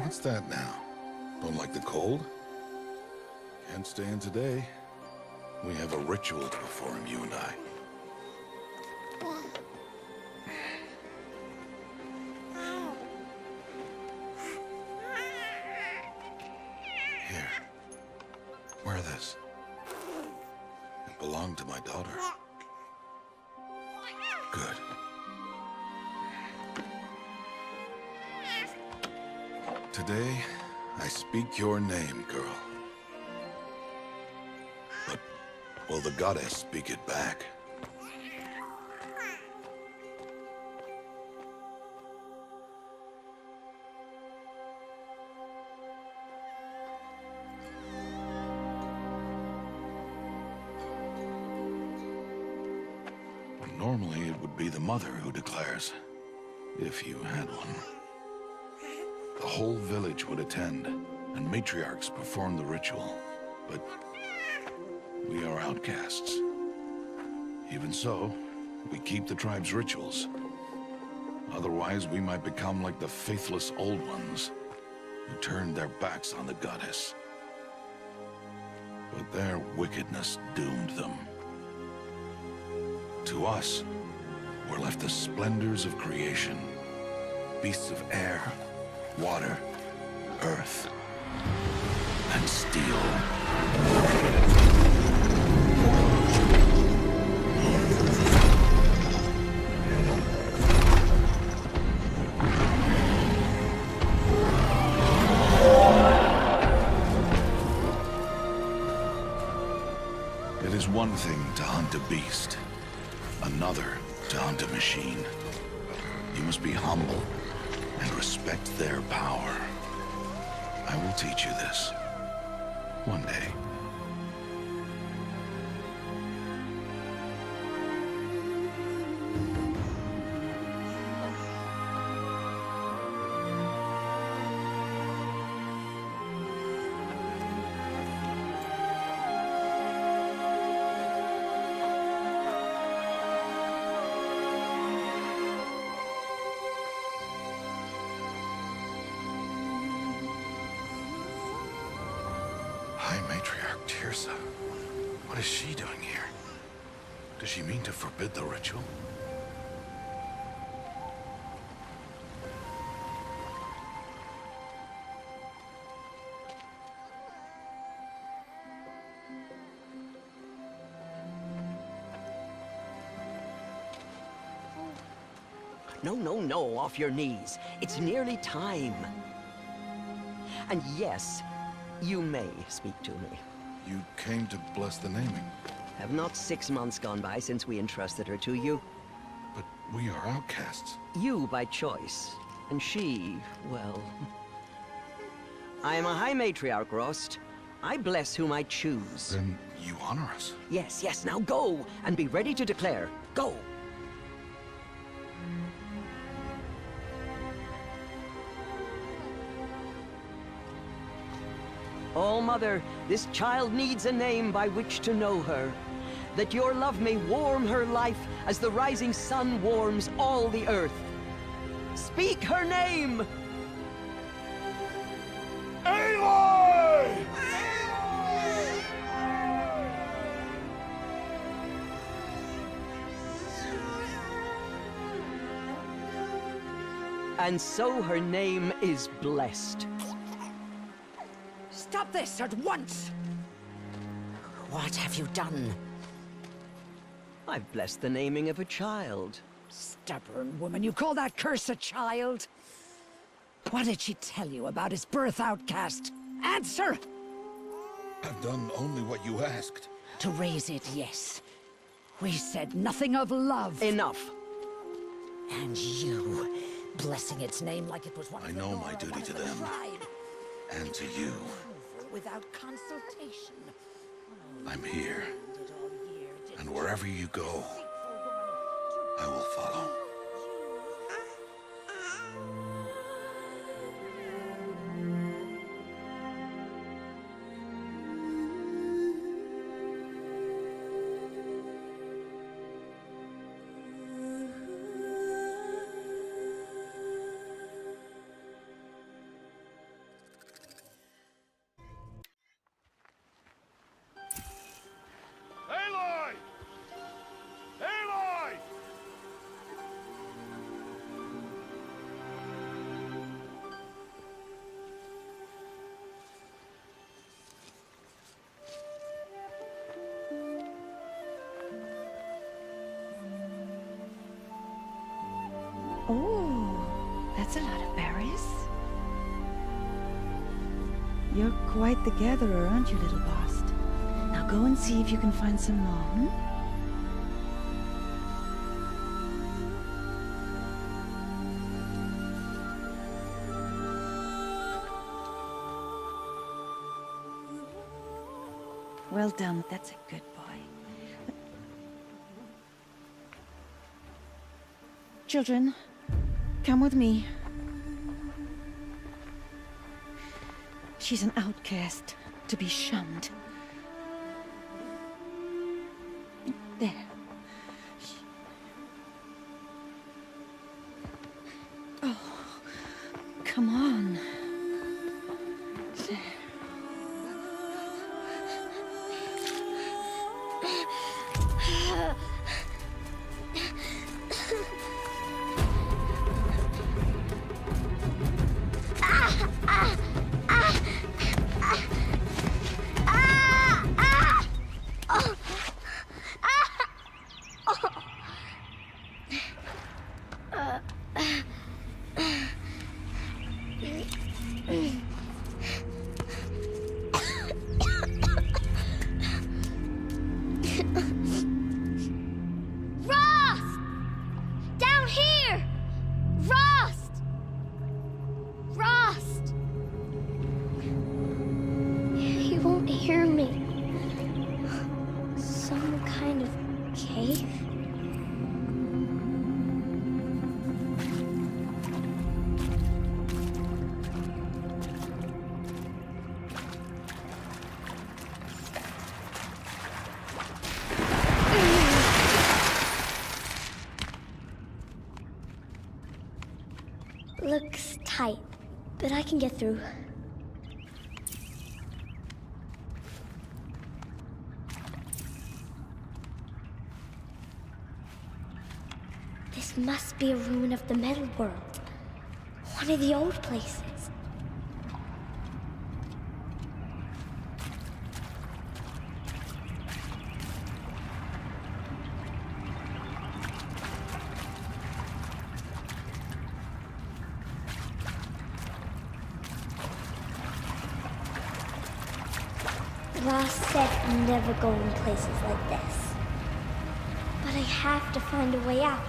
What's that now? Don't like the cold? Can't stay in today. We have a ritual to perform, you and I. Here. Wear this. It belonged to my daughter. Good. Today, I speak your name, girl. But will the goddess speak it back? Normally, it would be the mother who declares, if you had one. The whole village would attend, and matriarchs perform the ritual. But we are outcasts. Even so, we keep the tribe's rituals. Otherwise, we might become like the faithless old ones, who turned their backs on the goddess. But their wickedness doomed them. To us, were left the splendors of creation, beasts of air, water, earth, and steel. It is one thing to hunt a beast, another to hunt a machine. You must be humble and respect their power. I will teach you this. One day. High Matriarch Tirsa. What is she doing here? Does she mean to forbid the ritual? No, off your knees. It's nearly time. And yes, you may speak to me. You came to bless the naming. Have not 6 months gone by since we entrusted her to you? But we are outcasts. You by choice, and she, well... I am a High Matriarch, Rost. I bless whom I choose. Then you honor us. Yes, now go, and be ready to declare. Go! All-Mother, this child needs a name by which to know her. That your love may warm her life as the rising sun warms all the earth. Speak her name! Aloy! And so her name is blessed. Stop this at once! What have you done? I've blessed the naming of a child. Stubborn woman, you call that curse a child? What did she tell you about his birth, outcast? Answer! I've done only what you asked. To raise it, yes. We said nothing of love. Enough. And you, blessing its name like it was one I of the know Nora, my duty one of to the them. tribe. And to you. Without consultation. I'm here. Did all year, did And wherever you go, deceitful woman, I will follow. Oh, that's a lot of berries. You're quite the gatherer, aren't you, little Bast? Now go and see if you can find some more, hmm? Well done, that's a good boy. Children, come with me. She's an outcast, to be shunned. There. Oh, come on. There. Looks tight, but I can get through. This must be a ruin of the metal world. One of the old places. Ross said never go in places like this. But I have to find a way out.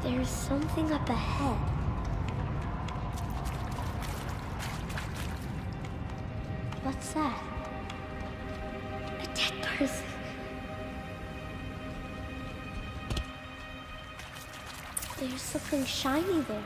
There's something up ahead. What's that? A dead person. There's something shiny there.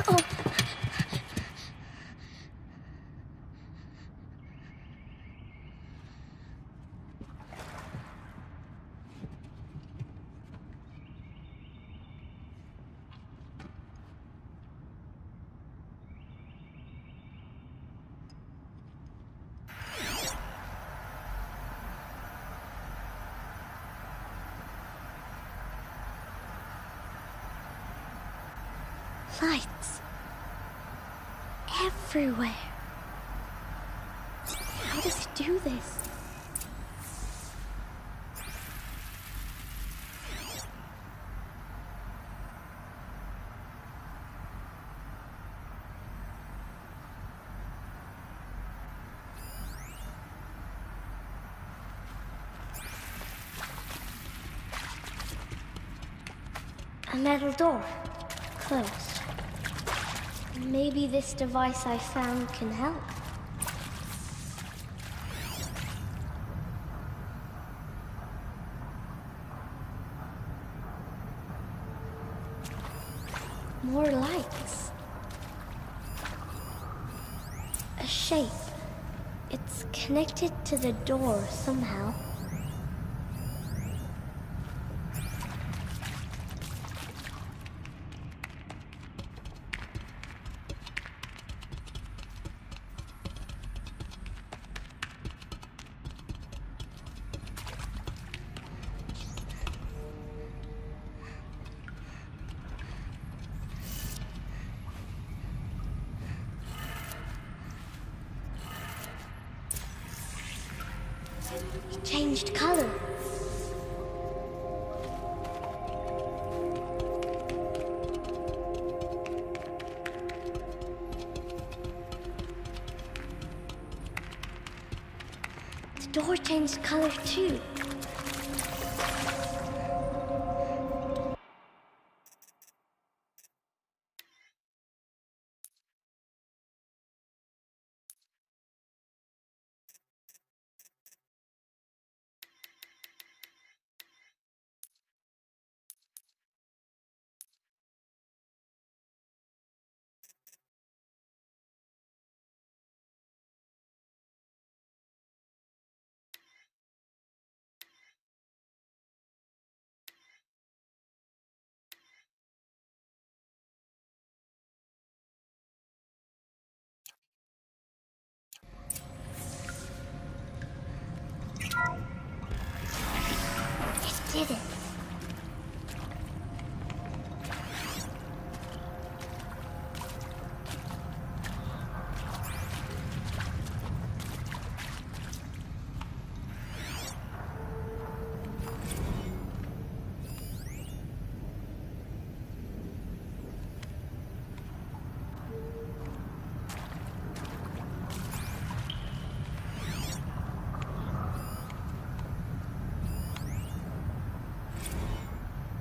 Oh. Lights. Everywhere. How does it do this? A metal door. Closed. Maybe this device I found can help. More lights. A shape. It's connected to the door somehow. It changed color. The door changed color too. Did it.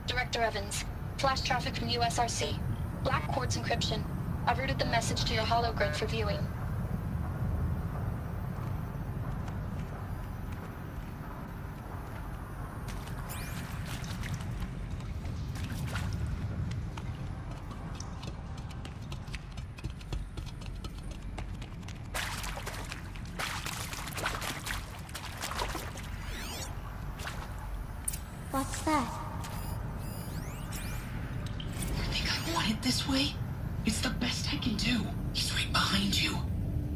Director Evans, flash traffic from USRC. Black quartz encryption. I've routed the message to your hologrid for viewing. What's that? This way? It's the best I can do. He's right behind you.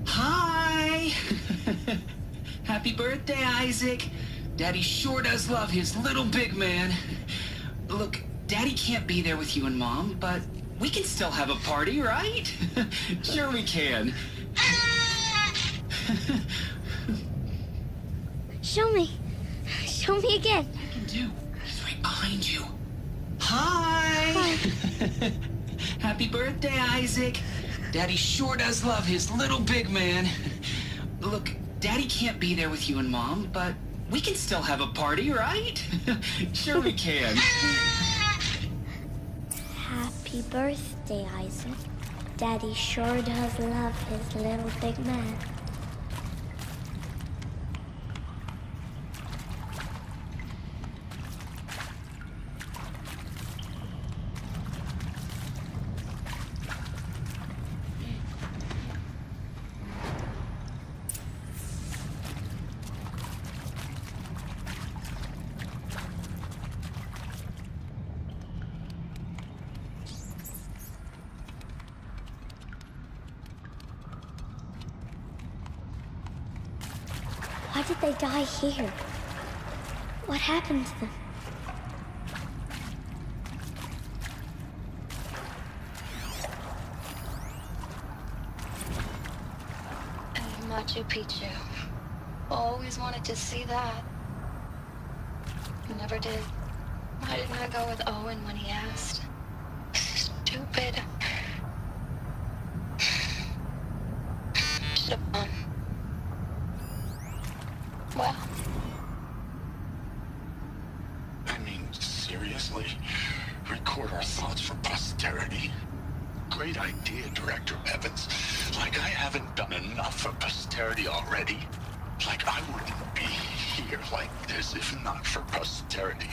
Hi! Happy birthday, Isaac. Daddy sure does love his little big man. Look, Daddy can't be there with you and Mom, but we can still have a party, right? Sure we can. Show me. Show me again. I can do. He's right behind you. Hi! Hi. Happy birthday, Isaac. Daddy sure does love his little big man. Look, Daddy can't be there with you and Mom, but we can still have a party, right? Sure we can. Happy birthday, Isaac. Daddy sure does love his little big man. Why did they die here? What happened to them? And Machu Picchu. Always wanted to see that. Never did. Why didn't I go with Owen when he asked? Stupid. Should have gone. Well. I mean, seriously? Record our thoughts for posterity? Great idea, Director Evans. Like I haven't done enough for posterity already. Like I wouldn't be here like this if not for posterity.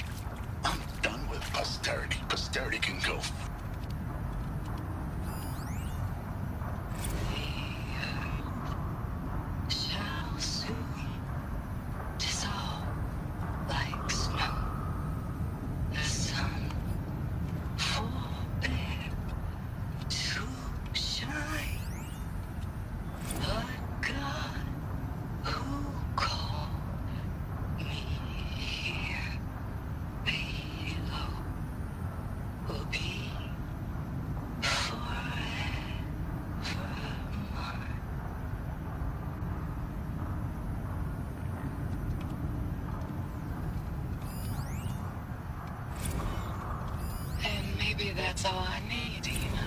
I'm done with posterity. Posterity can go. maybe that's all I need, you know?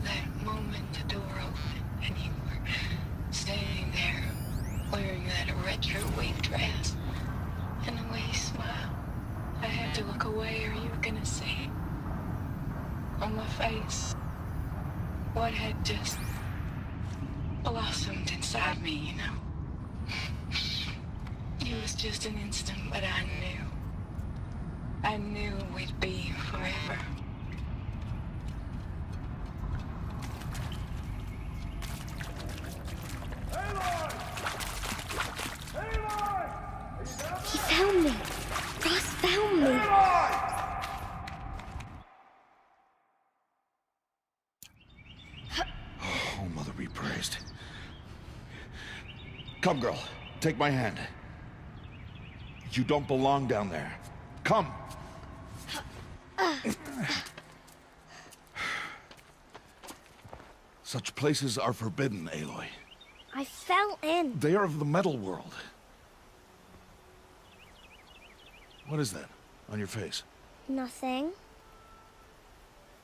That moment the door opened and you were standing there wearing that retro wave dress and the way you smiled. I had to look away or you were gonna see on my face what had just blossomed inside me, you know? It was just an instant, but I knew we'd be forever. He found me. Ross found me. Oh, Mother be praised. Come, girl. Take my hand. You don't belong down there. Come! Such places are forbidden, Aloy. I fell in. They are of the metal world. What is that on your face? Nothing.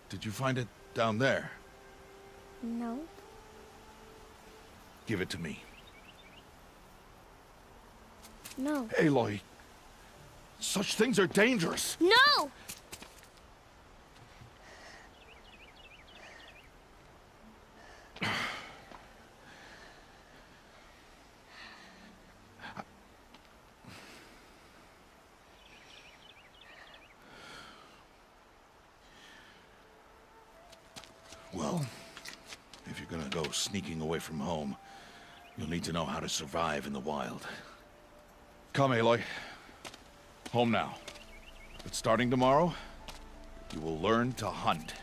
Did you find it down there? No. Give it to me. No. Aloy, such things are dangerous. No! Well, if you're gonna go sneaking away from home, you'll need to know how to survive in the wild. Come, Aloy. Home now. But starting tomorrow, you will learn to hunt.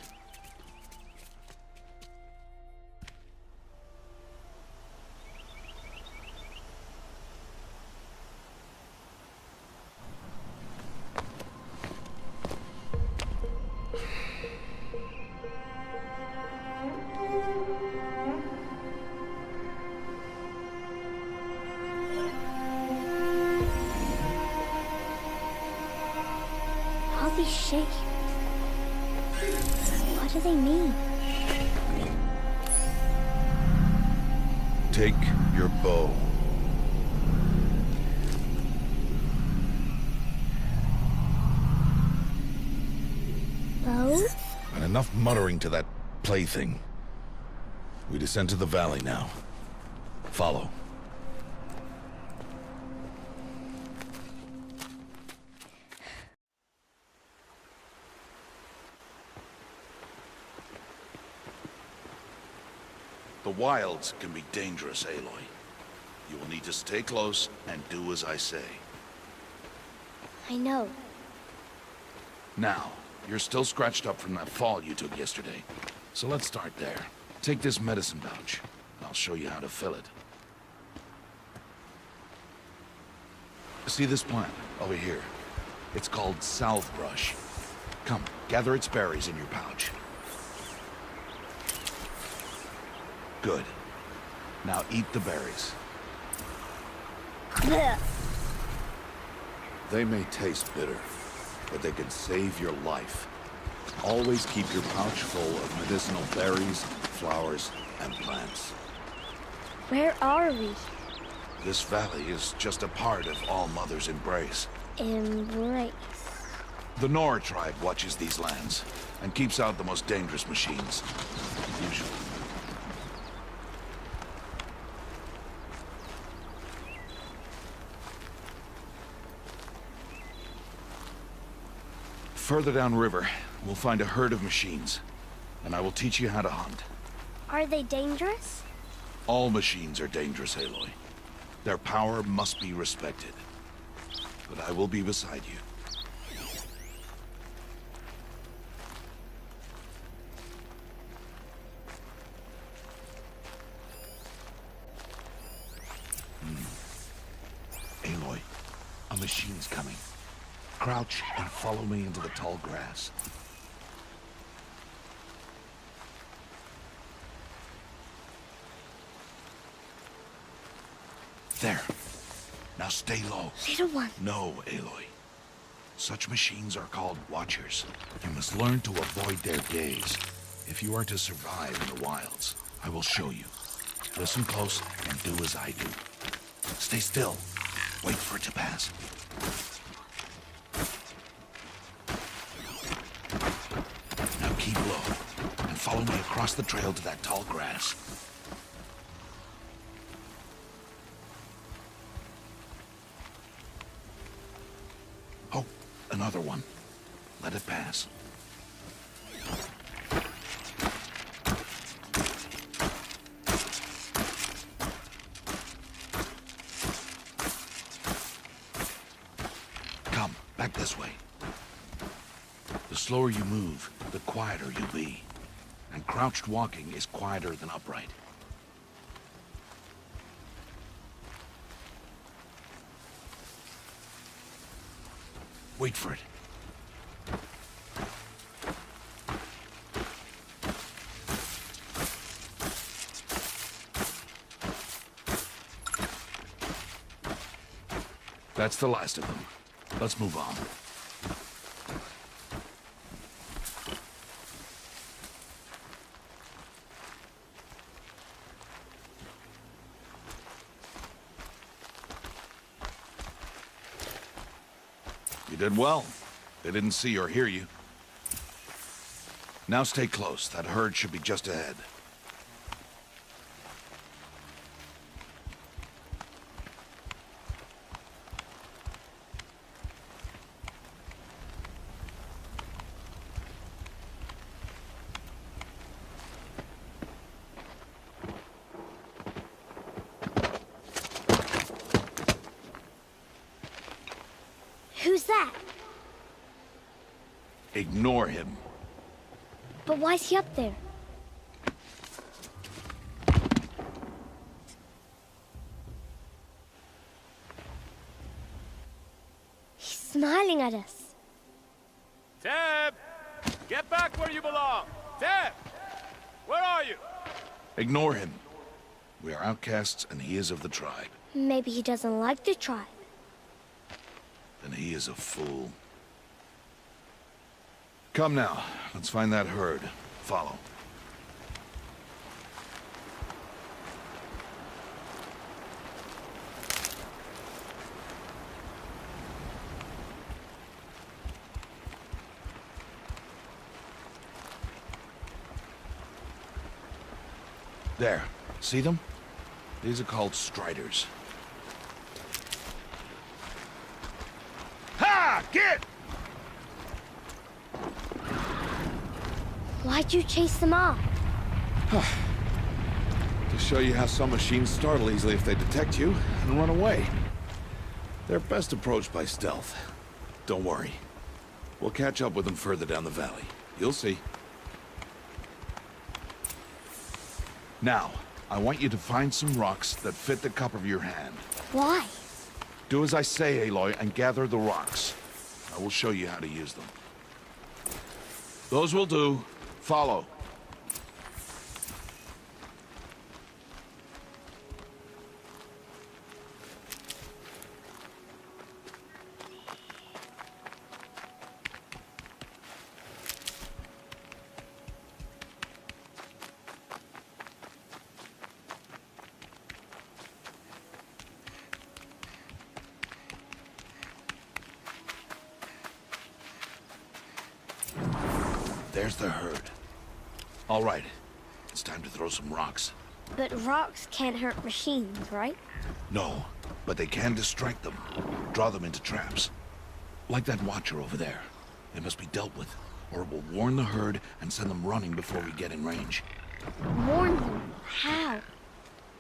All these shapes. What do they mean? Take your bow. Bow? And enough muttering to that plaything. We descend to the valley now. Follow. The wilds can be dangerous, Aloy. You will need to stay close and do as I say. I know. Now, you're still scratched up from that fall you took yesterday. So let's start there. Take this medicine pouch. I'll show you how to fill it. See this plant over here? It's called salve brush. Come, gather its berries in your pouch. Good. Now eat the berries. Blech. They may taste bitter, but they can save your life. Always keep your pouch full of medicinal berries, flowers, and plants. Where are we? This valley is just a part of All Mother's embrace. Embrace. The Nora tribe watches these lands and keeps out the most dangerous machines. Usually. Further downriver, we'll find a herd of machines, and I will teach you how to hunt. Are they dangerous? All machines are dangerous, Aloy. Their power must be respected. But I will be beside you. Aloy, a machine's coming. Crouch and follow me into the tall grass. There. Now stay low. Little one. No, Aloy. Such machines are called watchers. You must learn to avoid their gaze if you are to survive in the wilds. I will show you. Listen close and do as I do. Stay still. Wait for it to pass. Now keep low and follow me across the trail to that tall grass. Oh, another one. Let it pass. Come, back this way. The slower you move, the quieter you'll be. And crouched walking is quieter than upright. Wait for it. That's the last of them. Let's move on. You did well. They didn't see or hear you. Now stay close. That herd should be just ahead. Who's that? Ignore him. But why's he up there? He's smiling at us. Teb! Get back where you belong! Teb! Where are you? Ignore him. We are outcasts and he is of the tribe. Maybe he doesn't like the tribe. Then he is a fool. Come now, let's find that herd. Follow. There, see them? These are called striders. Ha! Get! Why'd you chase them off? To show you how some machines startle easily if they detect you and run away. They're best approached by stealth. Don't worry. We'll catch up with them further down the valley. You'll see. Now, I want you to find some rocks that fit the cup of your hand. Why? Do as I say, Aloy, and gather the rocks. I will show you how to use them. Those will do. Follow. There's the herd. All right, it's time to throw some rocks. But rocks can't hurt machines, right? No, but they can distract them, draw them into traps. Like that watcher over there. They must be dealt with, or it will warn the herd and send them running before we get in range. Warn them? How?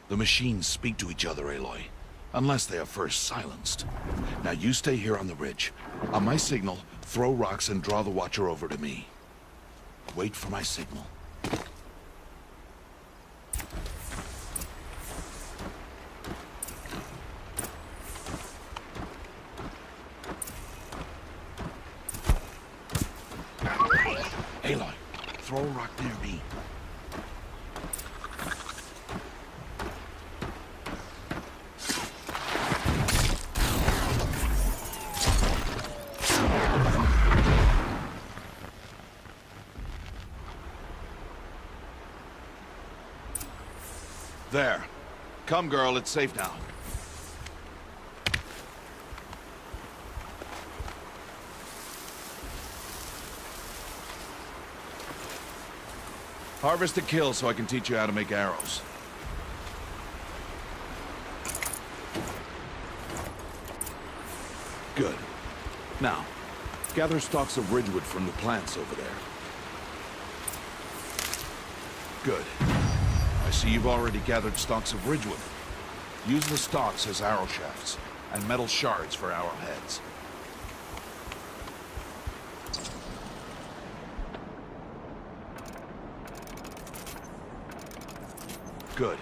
The machines speak to each other, Aloy, unless they are first silenced. Now you stay here on the ridge. On my signal, throw rocks and draw the watcher over to me. Wait for my signal. Aloy, throw a rock near me. There. Come, girl, it's safe now. Harvest and kill so I can teach you how to make arrows. Good. Now, gather stalks of ridgewood from the plants over there. Good. I see you've already gathered stalks of ridgewood. Use the stalks as arrow shafts, and metal shards for arrowheads. Good.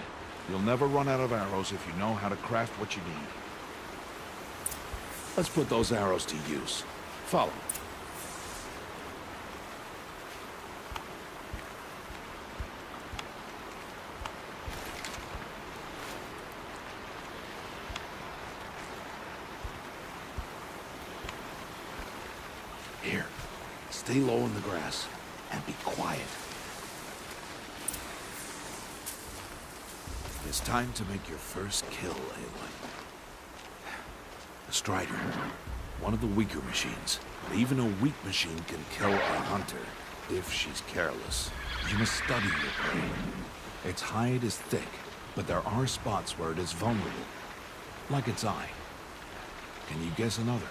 You'll never run out of arrows if you know how to craft what you need. Let's put those arrows to use. Follow. Here, stay low in the grass and be quiet. It's time to make your first kill, Aloy. The Strider, one of the weaker machines. But even a weak machine can kill a hunter, if she's careless. You must study your prey. Its hide is thick, but there are spots where it is vulnerable. Like its eye. Can you guess another?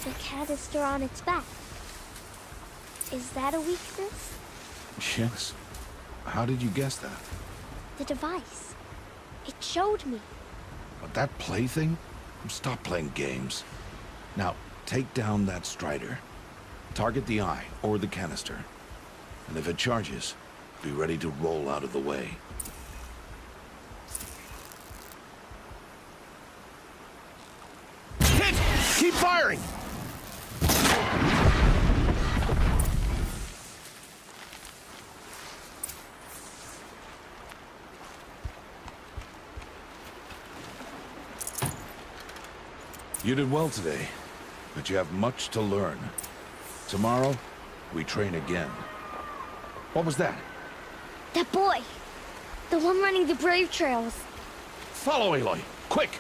The canister on its back. Is that a weakness? Yes. How did you guess that? The device. It showed me. But that plaything? Stop playing games. Now, take down that Strider. Target the eye or the canister. And if it charges, be ready to roll out of the way. Hit! Keep firing! You did well today, but you have much to learn. Tomorrow, we train again. What was that? That boy! The one running the brave trails. Follow Aloy, quick!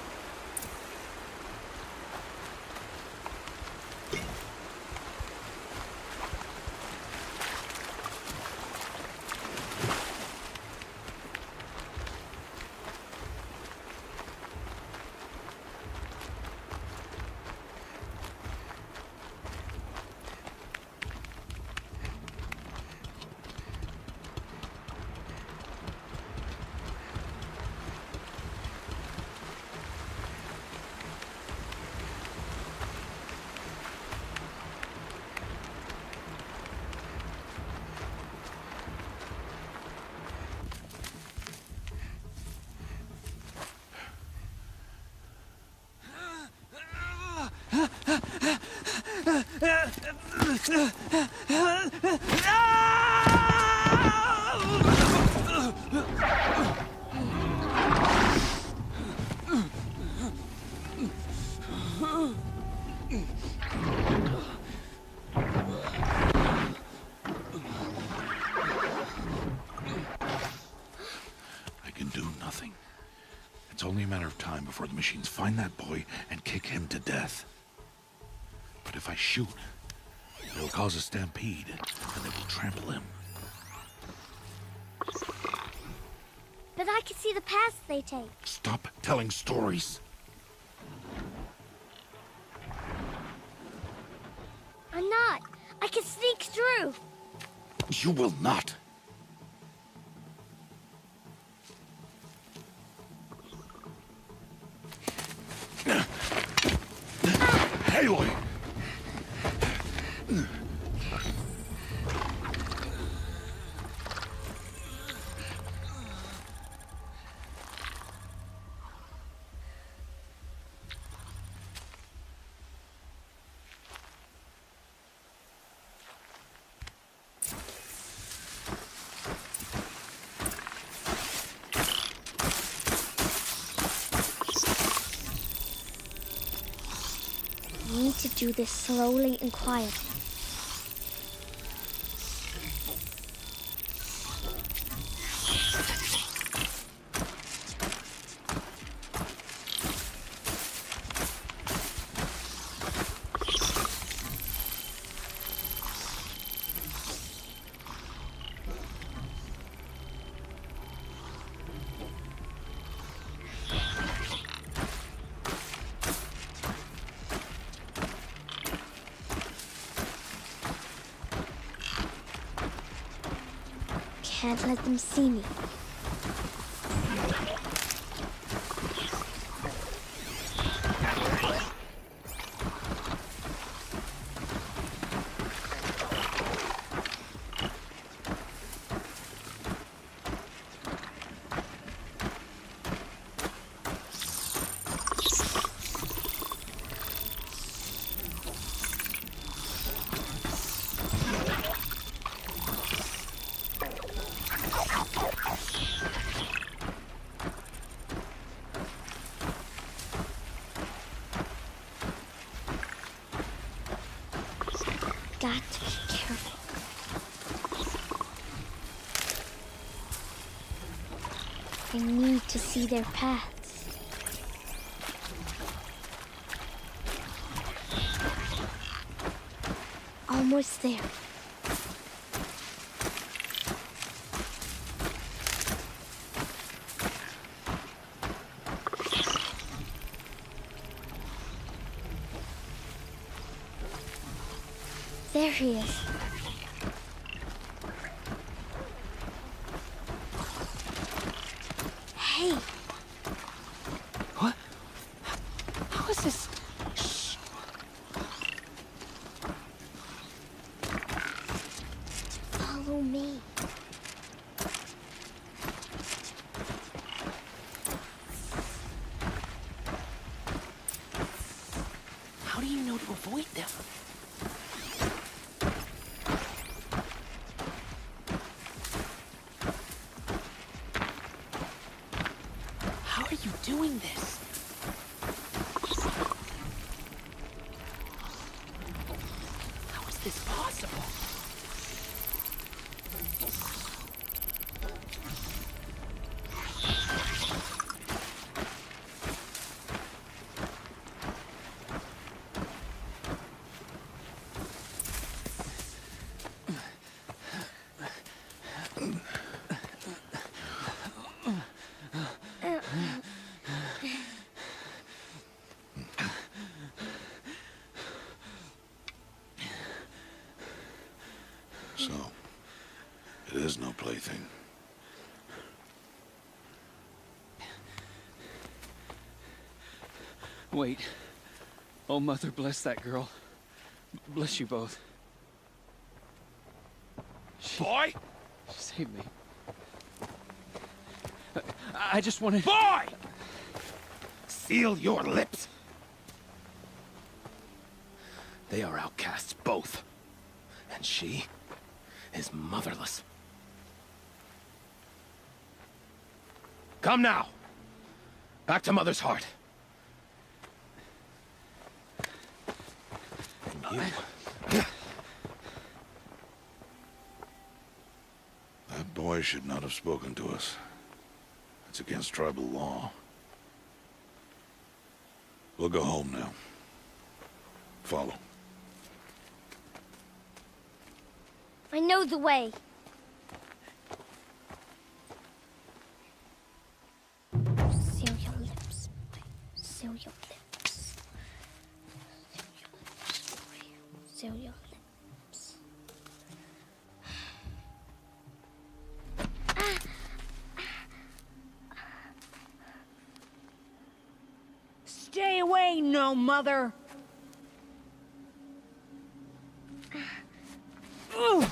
I can do nothing. It's only a matter of time before the machines find that boy and kick him to death. But if I shoot, it'll cause a stampede, and they will trample him. But I can see the paths they take. Stop telling stories. I'm not. I can sneak through. You will not. Aloy! do this slowly and quietly. Can't let them see me. Got to be careful. I need to see their paths. Almost there. There he is. Hey. What? How is this? Shh. Follow me. How do you know to avoid them? How are you doing this? How is this possible? So, it is no plaything. Wait. Oh, Mother, bless that girl. Bless you both. Boy! She saved me. I just wanted... Boy! Seal your lips! They are outcasts, both. And she is motherless. Come now! Back to Mother's heart. And you... That boy should not have spoken to us. It's against tribal law. We'll go home now. Follow. I know the way. Seal your lips, boy. Seal your lips. Seal your lips. Stay away, no mother! Ugh.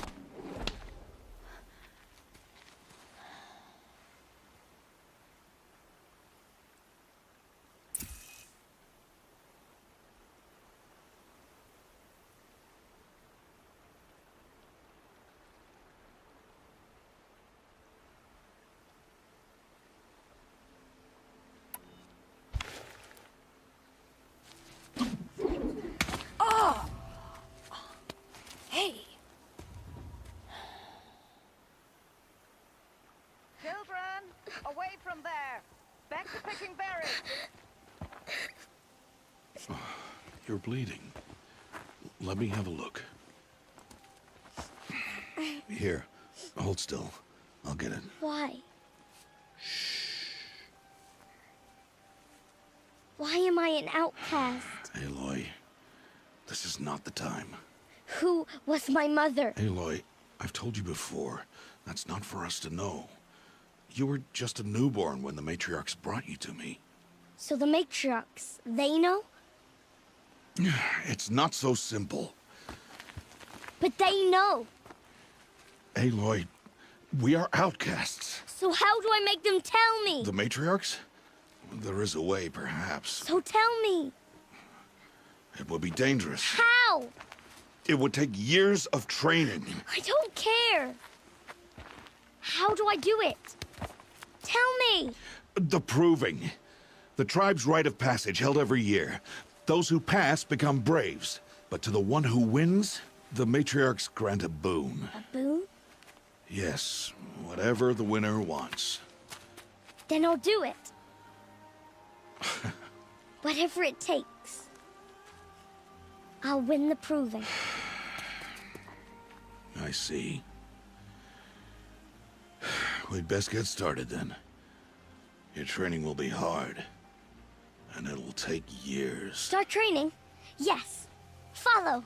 back to picking berries. You're bleeding. Let me have a look. Here, hold still. I'll get it. Why? Why am I an outcast? Aloy, this is not the time. Who was my mother? Aloy, I've told you before, that's not for us to know. You were just a newborn when the matriarchs brought you to me. So the matriarchs, they know? It's not so simple. But they know. Aloy, we are outcasts. So how do I make them tell me? The matriarchs? There is a way, perhaps. So tell me. It would be dangerous. How? It would take years of training. I don't care. How do I do it? Tell me. The proving. The tribe's rite of passage held every year. Those who pass become braves. But to the one who wins, the matriarchs grant a boon. A boon? Yes, whatever the winner wants. Then I'll do it. Whatever it takes. I'll win the proving. I see. We'd best get started then. Your training will be hard. And it'll take years. Start training? Yes. Follow.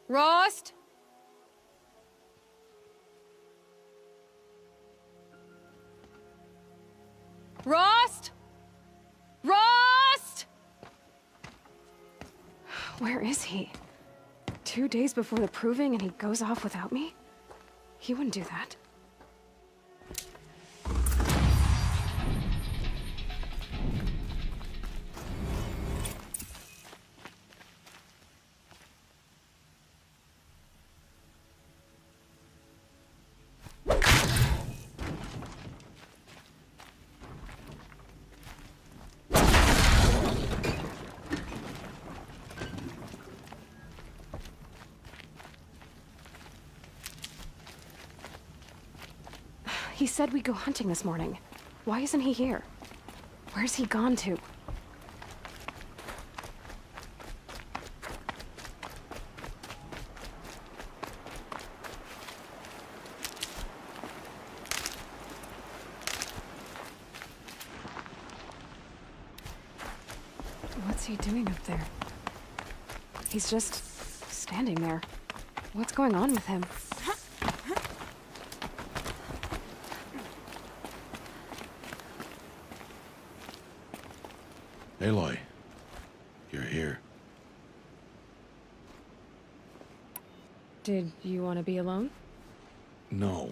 Rost? Rost? Rost? Where is he? 2 days before the proving and he goes off without me? He wouldn't do that. He said we'd go hunting this morning. Why isn't he here? Where's he gone to? What's he doing up there? He's just standing there. What's going on with him? Aloy, you're here. Did you want to be alone? No.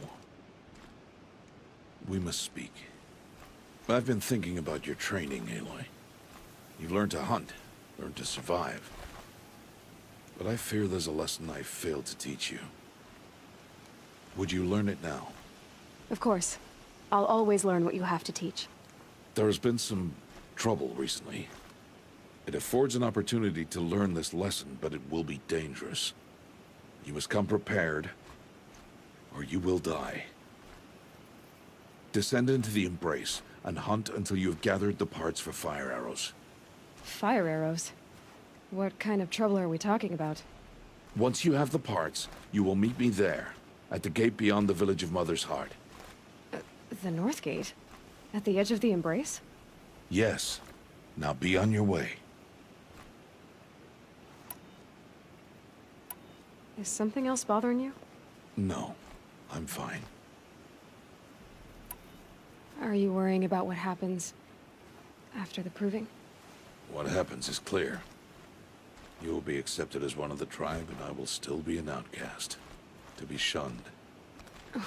We must speak. I've been thinking about your training, Aloy. You've learned to hunt, learned to survive. But I fear there's a lesson I failed to teach you. Would you learn it now? Of course. I'll always learn what you have to teach. There has been some trouble recently. It affords an opportunity to learn this lesson, but it will be dangerous. You must come prepared, or you will die. Descend into the Embrace, and hunt until you have gathered the parts for fire arrows. Fire arrows? What kind of trouble are we talking about? Once you have the parts, you will meet me there, at the gate beyond the village of Mother's Heart. The North Gate? At the edge of the Embrace? Yes. Now be on your way. Is something else bothering you? No, I'm fine. Are you worrying about what happens after the proving? What happens is clear. You will be accepted as one of the tribe, and I will still be an outcast. To be shunned.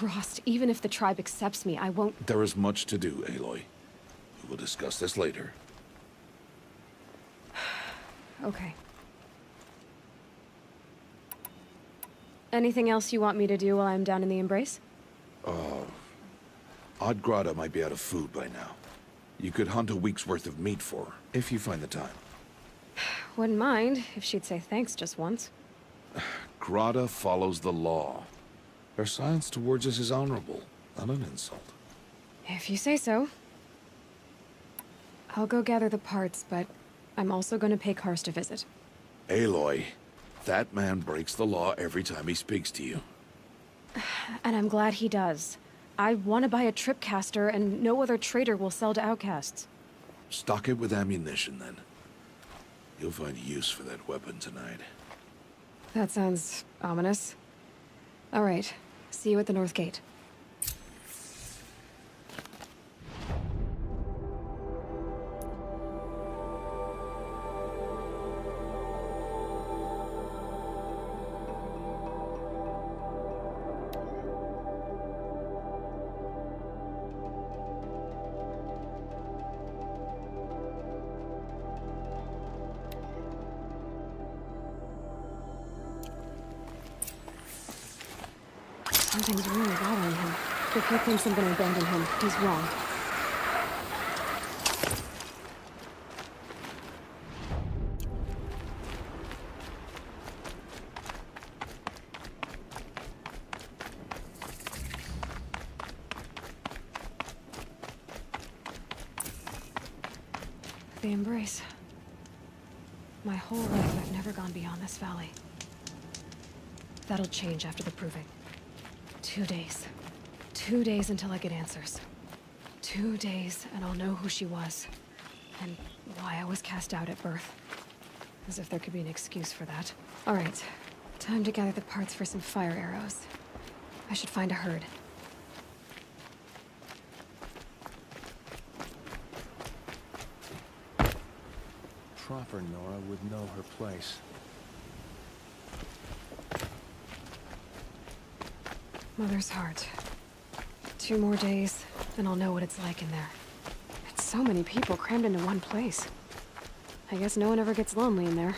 Rost, even if the tribe accepts me, I won't— There is much to do, Aloy. We will discuss this later. Okay. Anything else you want me to do while I'm down in the Embrace? Odd Grata might be out of food by now. You could hunt a week's worth of meat for her, if you find the time. Wouldn't mind if she'd say thanks just once. Grata follows the law. Her silence towards us is honorable, not an insult. If you say so. I'll go gather the parts, but I'm also going to pay Karst a visit. Aloy, that man breaks the law every time he speaks to you. And I'm glad he does. I want to buy a tripcaster, and no other trader will sell to outcasts. Stock it with ammunition, then. You'll find use for that weapon tonight. That sounds ominous. All right. See you at the North Gate. Something's really bothering him. The kid thinks I'm gonna abandon him. He's wrong. The Embrace. My whole life I've never gone beyond this valley. That'll change after the proving. 2 days. 2 days until I get answers. 2 days, and I'll know who she was. And why I was cast out at birth. As if there could be an excuse for that. Alright. Time to gather the parts for some fire arrows. I should find a herd. Proper Nora would know her place. Mother's Heart. 2 more days, and I'll know what it's like in there. It's so many people crammed into one place. I guess no one ever gets lonely in there.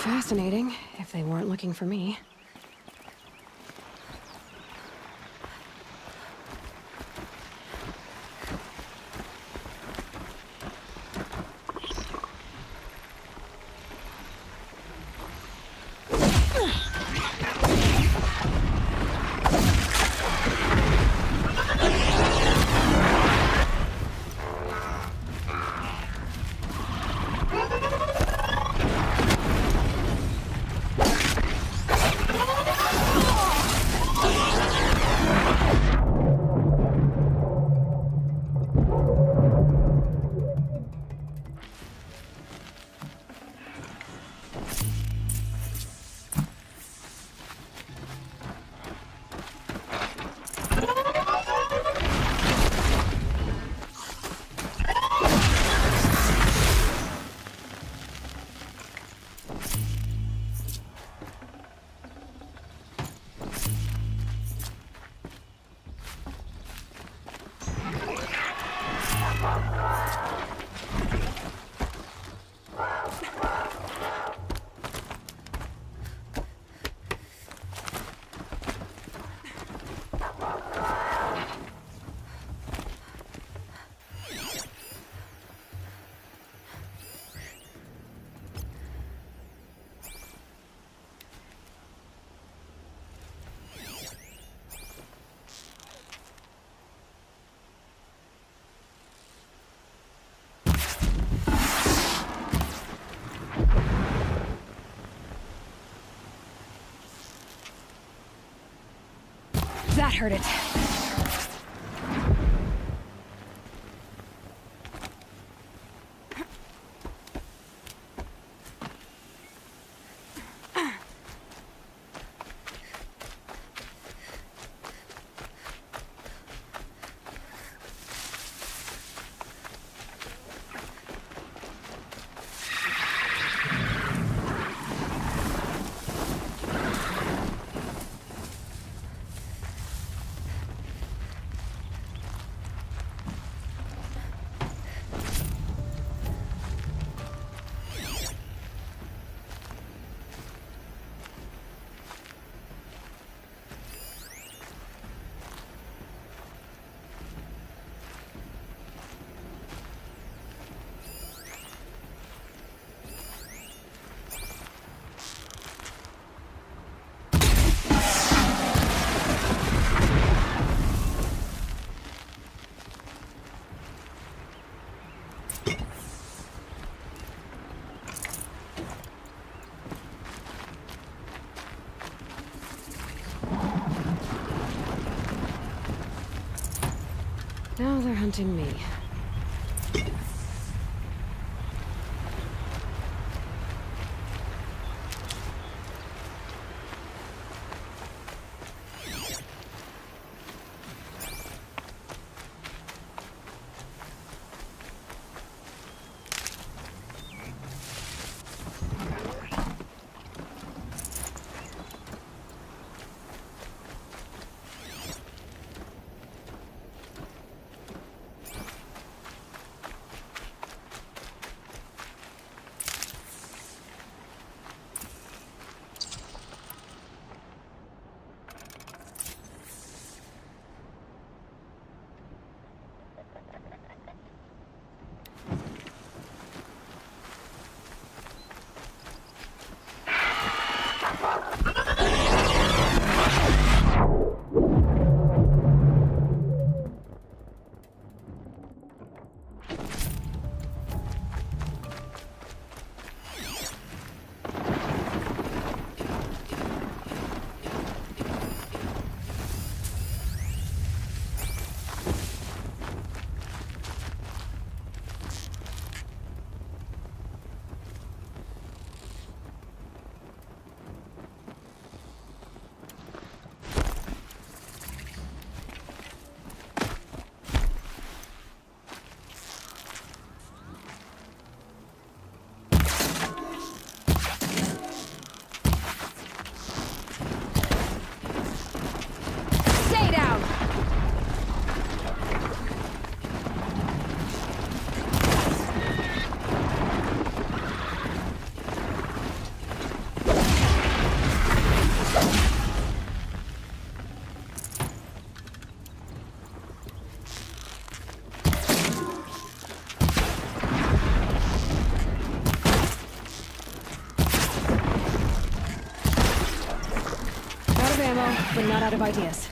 fascinating, if they weren't looking for me. That hurt it. Now they're hunting me. ammo, but not out of ideas.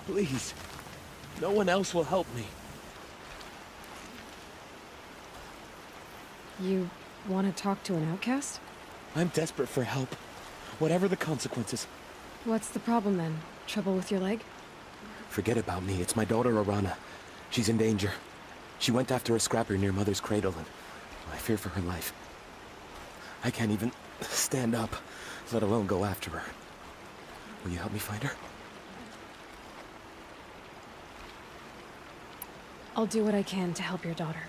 Please. No one else will help me. You want to talk to an outcast? I'm desperate for help. Whatever the consequences. What's the problem then? Trouble with your leg? Forget about me. It's my daughter, Arana. She's in danger. She went after a scrapper near Mother's cradle, and I fear for her life. I can't even stand up, let alone go after her. Will you help me find her? I'll do what I can to help your daughter.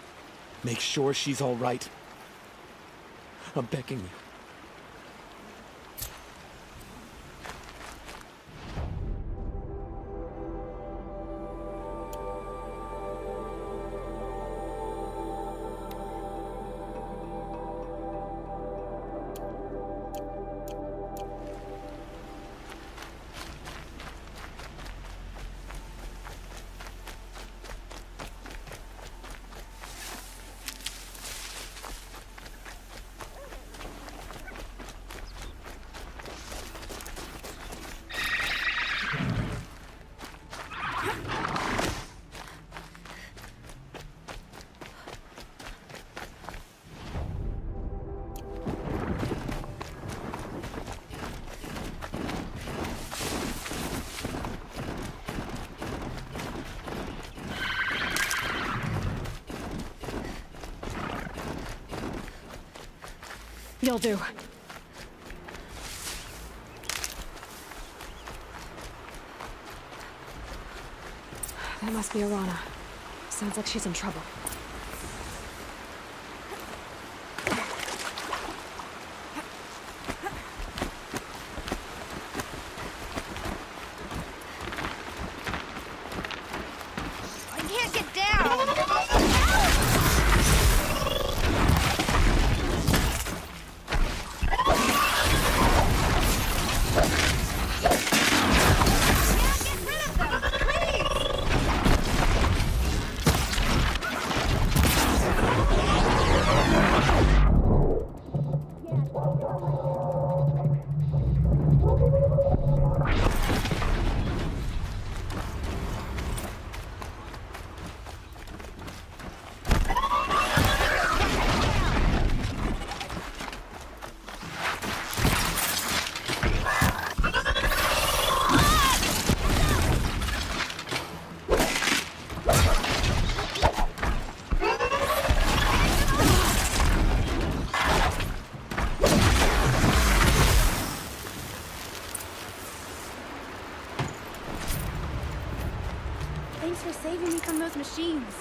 Make sure she's all right. I'm begging you. You'll do. That must be Arana. Sounds like she's in trouble. I can't get down! Thanks for saving me from those machines.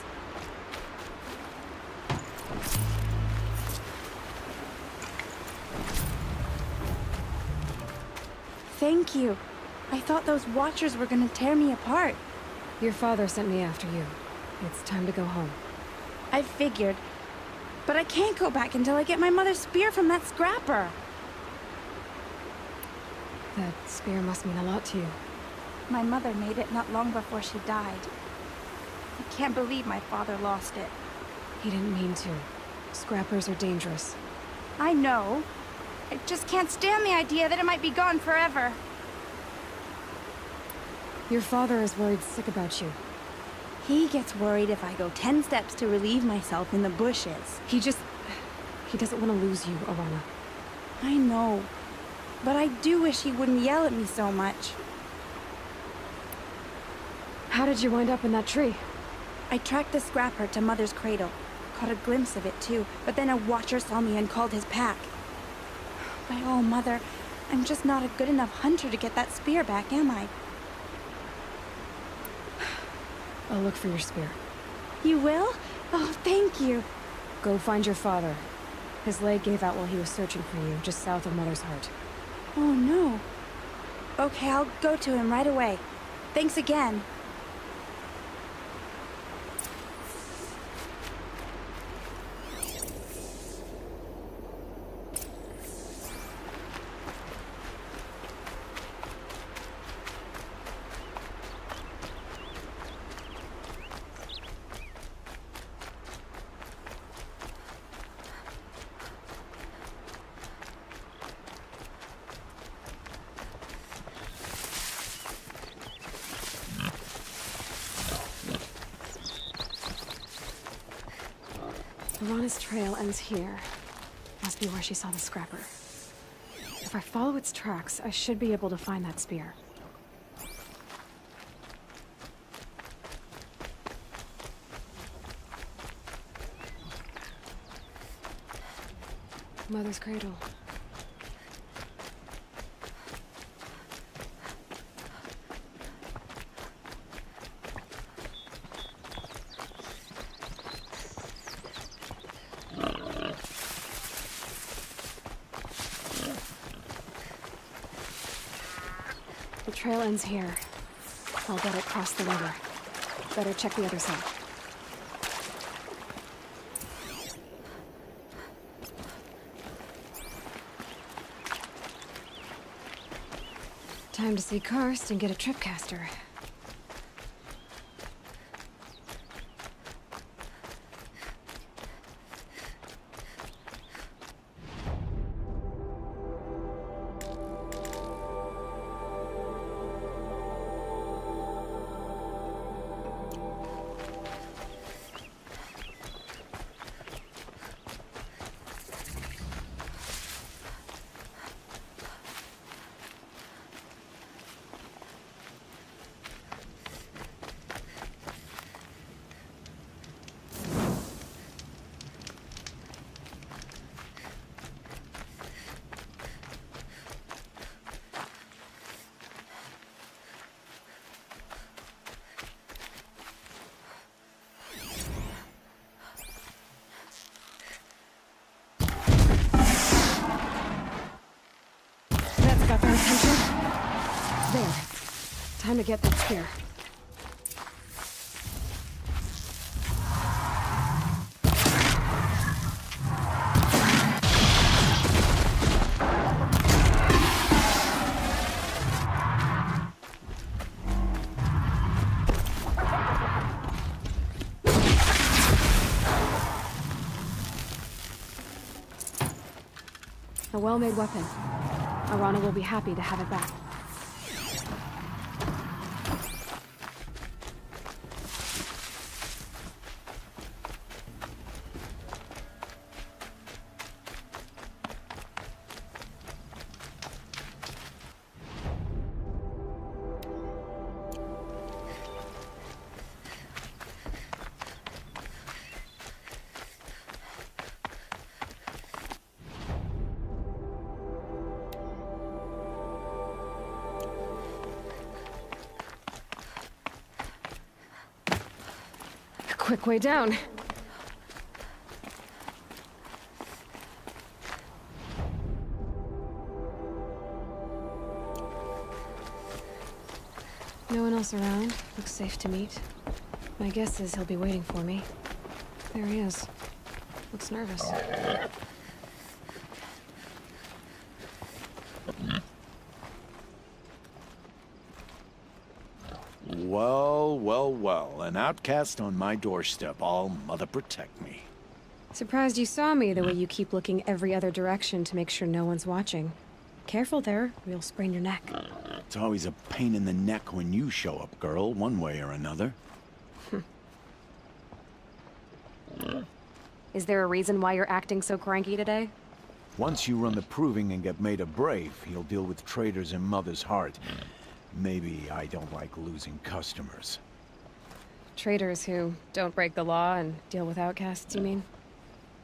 thank you. I thought those Watchers were gonna tear me apart. Your father sent me after you. It's time to go home. I figured. But I can't go back until I get my mother's spear from that scrapper. That spear must mean a lot to you. My mother made it not long before she died. I can't believe my father lost it. He didn't mean to. Scrappers are dangerous. I know. I just can't stand the idea that it might be gone forever. Your father is worried sick about you. He gets worried if I go 10 steps to relieve myself in the bushes. He doesn't want to lose you, Arana. I know. But I do wish he wouldn't yell at me so much. How did you wind up in that tree? I tracked the scrapper to Mother's cradle. Caught a glimpse of it too, but then a Watcher saw me and called his pack. But oh, Mother, I'm just not a good enough hunter to get that spear back, am I? I'll look for your spear. You will? Oh, thank you. Go find your father. His leg gave out while he was searching for you, just south of Mother's Heart. Oh, no. Okay, I'll go to him right away. Thanks again. Arana's trail ends here. Must be where she saw the scrapper. If I follow its tracks, I should be able to find that spear. Mother's cradle. The trail ends here. I'll bet it crossed the river. Better check the other side. Time to see Karst and get a tripcaster. Got their attention? There. Time to get that spear. A well-made weapon. Arana will be happy to have it back. Quick way down. else around. Looks safe to meet. My guess is he'll be waiting for me. There he is. Looks nervous. Well, well, well. An outcast on my doorstep. All mother protect me. Surprised you saw me the way you keep looking every other direction to make sure no one's watching. Careful there, or you'll sprain your neck. It's always a pain in the neck when you show up, girl, one way or another. Is there a reason why you're acting so cranky today? Once you run the proving and get made a brave, you'll deal with traitors in Mother's heart. Maybe I don't like losing customers. Traitors who don't break the law and deal with outcasts, you mean?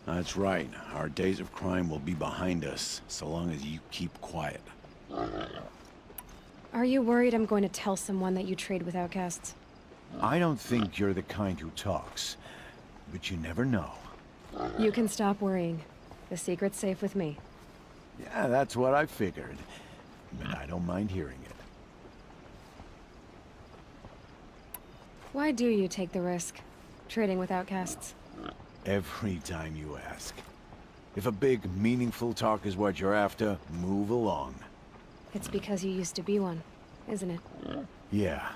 That's right. Our days of crime will be behind us, so long as you keep quiet. Are you worried I'm going to tell someone that you trade with outcasts? I don't think you're the kind who talks, but you never know. You can stop worrying. The secret's safe with me. Yeah, that's what I figured. But I don't mind hearing it. Why do you take the risk, trading with outcasts? Every time you ask. If a big, meaningful talk is what you're after, move along. It's because you used to be one, isn't it? Yeah.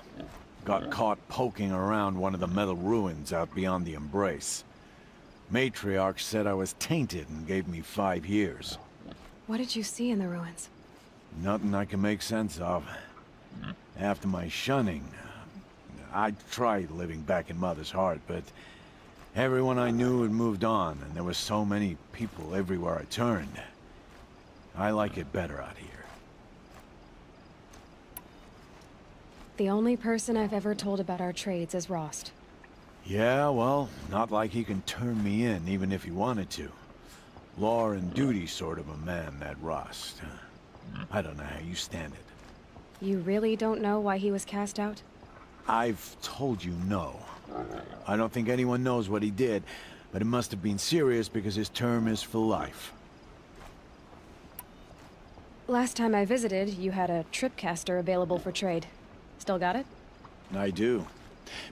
Got caught poking around one of the metal ruins out beyond the Embrace. Matriarch said I was tainted and gave me 5 years. What did you see in the ruins? Nothing I can make sense of. After my shunning, I tried living back in Mother's heart, but everyone I knew had moved on, and there were so many people everywhere I turned. I like it better out here. The only person I've ever told about our trades is Rost. Yeah, well, not like he can turn me in, even if he wanted to. Law and duty sort of a man, that Rost. I don't know how you stand it. You really don't know why he was cast out? I've told you no. I don't think anyone knows what he did, but it must have been serious because his term is for life. Last time I visited, you had a tripcaster available for trade. Still got it? I do.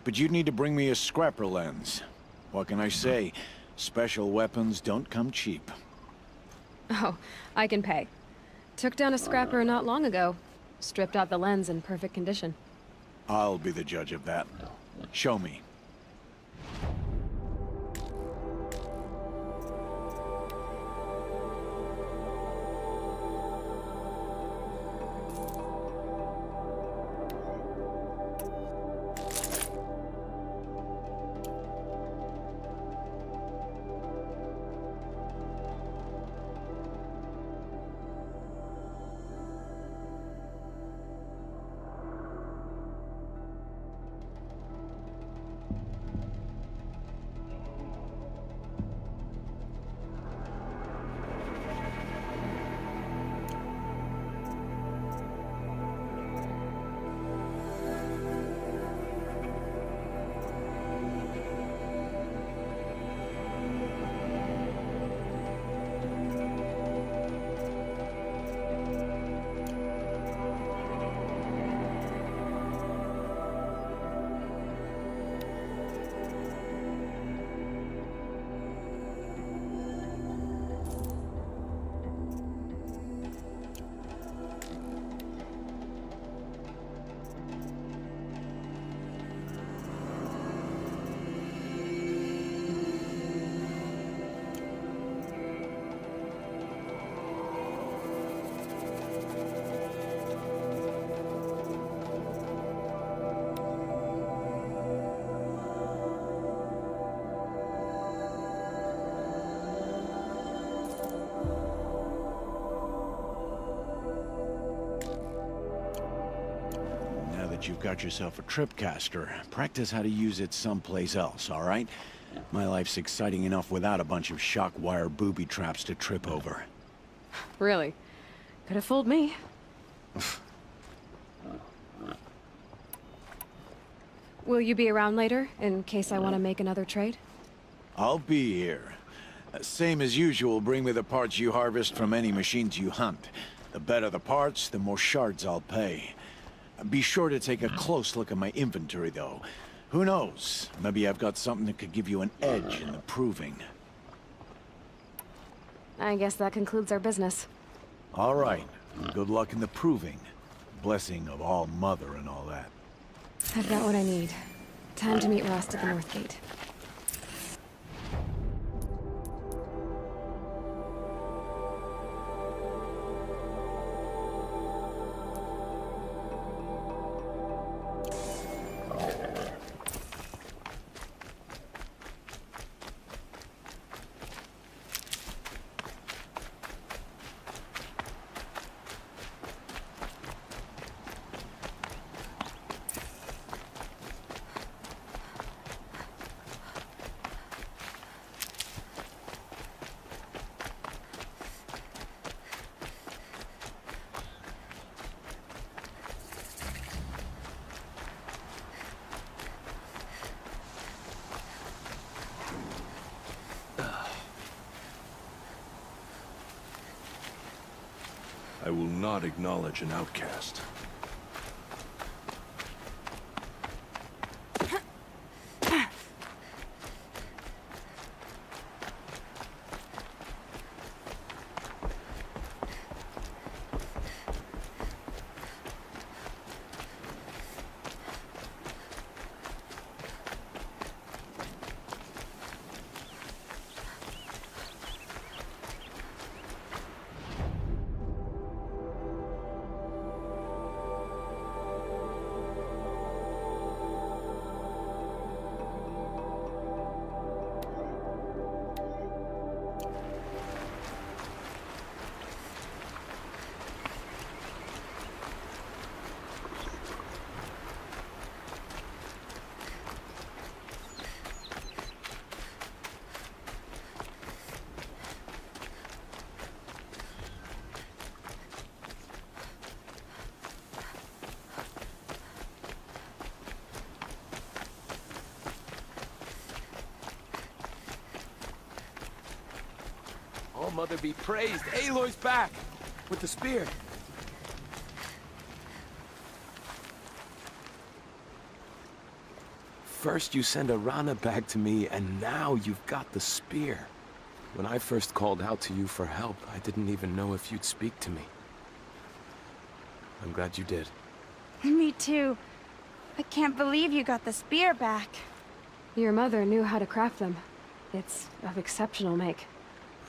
But you'd need to bring me a scrapper lens. What can I say? Special weapons don't come cheap. Oh, I can pay. Took down a scrapper not long ago. Stripped out the lens in perfect condition. I'll be the judge of that. Show me. You've got yourself a tripcaster. Practice how to use it someplace else, all right? My life's exciting enough without a bunch of shock wire booby traps to trip over. Really? Could have fooled me. Will you be around later, in case I want to make another trade? I'll be here. Same as usual, bring me the parts you harvest from any machines you hunt. The better the parts, the more shards I'll pay. Be sure to take a close look at my inventory, though. Who knows? Maybe I've got something that could give you an edge in the proving. I guess that concludes our business. All right. Good luck in the proving. Blessing of All Mother and all that. I've got what I need. Time to meet Rost at the North Gate. I will not acknowledge an outcast. All Mother be praised. Aloy's back! With the spear. First you send Arana back to me, and now you've got the spear. When I first called out to you for help, I didn't even know if you'd speak to me. I'm glad you did. Me too. I can't believe you got the spear back. Your mother knew how to craft them. It's of exceptional make.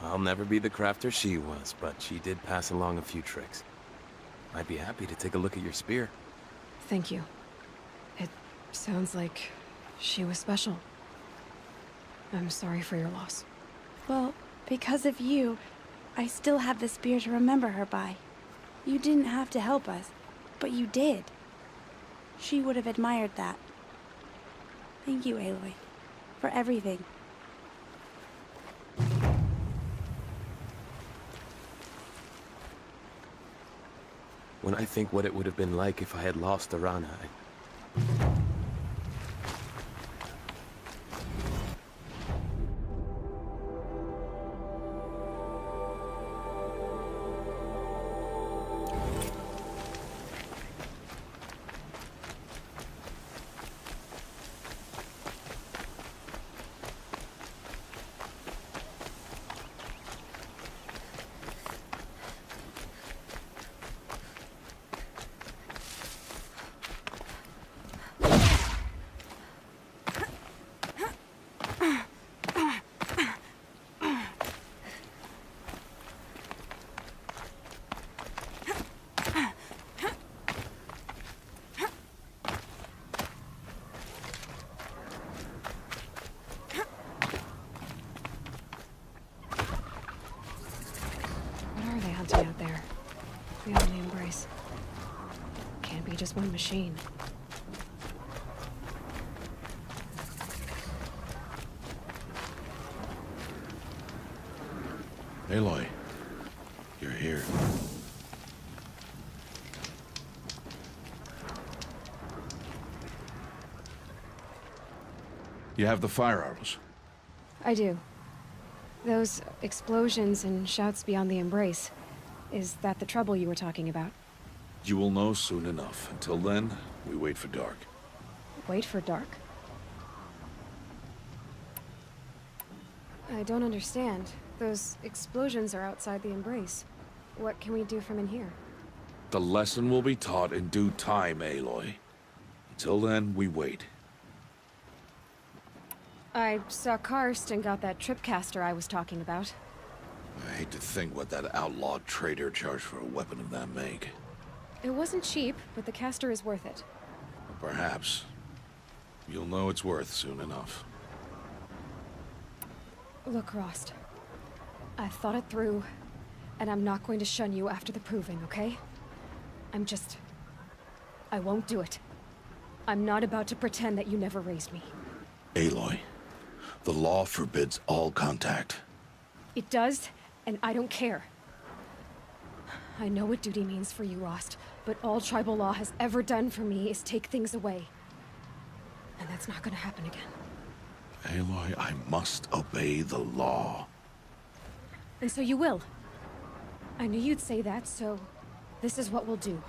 I'll never be the crafter she was, but she did pass along a few tricks. I'd be happy to take a look at your spear. Thank you. It sounds like she was special. I'm sorry for your loss. Well, because of you, I still have the spear to remember her by. You didn't have to help us, but you did. She would have admired that. Thank you, Aloy, for everything. When I think what it would have been like if I had lost Arana, out there, beyond the embrace. Can't be just one machine. Aloy, you're here. You have the fire arrows? I do. Those explosions and shouts beyond the embrace. Is that the trouble you were talking about? You will know soon enough. Until then, we wait for dark. Wait for dark? I don't understand. Those explosions are outside the embrace. What can we do from in here? The lesson will be taught in due time, Aloy. Until then, we wait. I saw Karst and got that tripcaster I was talking about. I hate to think what that outlawed trader charged for a weapon of that make. It wasn't cheap, but the caster is worth it. Perhaps. You'll know it's worth soon enough. Look, Rost. I've thought it through, and I'm not going to shun you after the proving, okay? I won't do it. I'm not about to pretend that you never raised me. Aloy, the law forbids all contact. It does, and I don't care. I know what duty means for you, Rost, but all tribal law has ever done for me is take things away. And that's not gonna happen again. Aloy, I must obey the law. And so you will. I knew you'd say that, so this is what we'll do.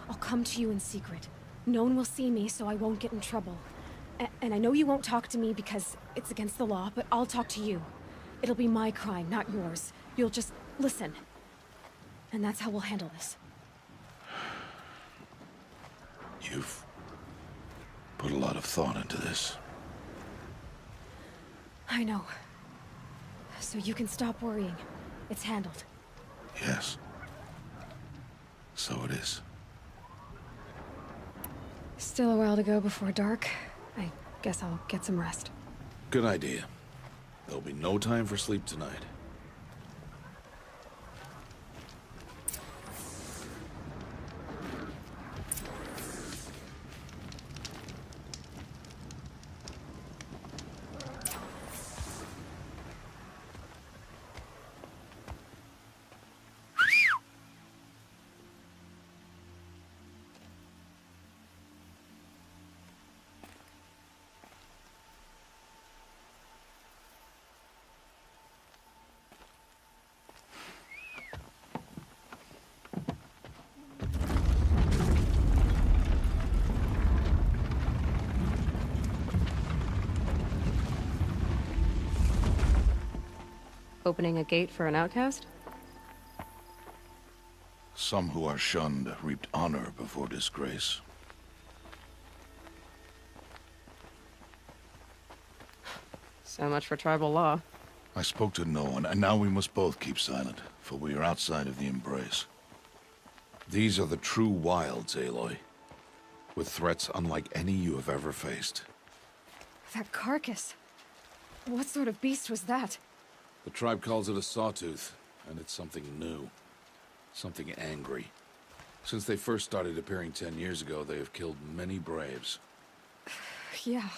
I'll come to you in secret. No one will see me, so I won't get in trouble. And I know you won't talk to me because it's against the law, but I'll talk to you. It'll be my crime, not yours. You'll just listen. And that's how we'll handle this. You've put a lot of thought into this. I know. So you can stop worrying. It's handled. Yes. So it is. Still a while to go before dark. I guess I'll get some rest. Good idea. There'll be no time for sleep tonight. Opening a gate for an outcast? Some who are shunned reaped honor before disgrace. So much for tribal law. I spoke to no one, and now we must both keep silent, for we are outside of the embrace. These are the true wilds, Aloy, with threats unlike any you have ever faced. That carcass. What sort of beast was that? The tribe calls it a sawtooth, and it's something new. Something angry. Since they first started appearing 10 years ago, they have killed many braves. Yeah,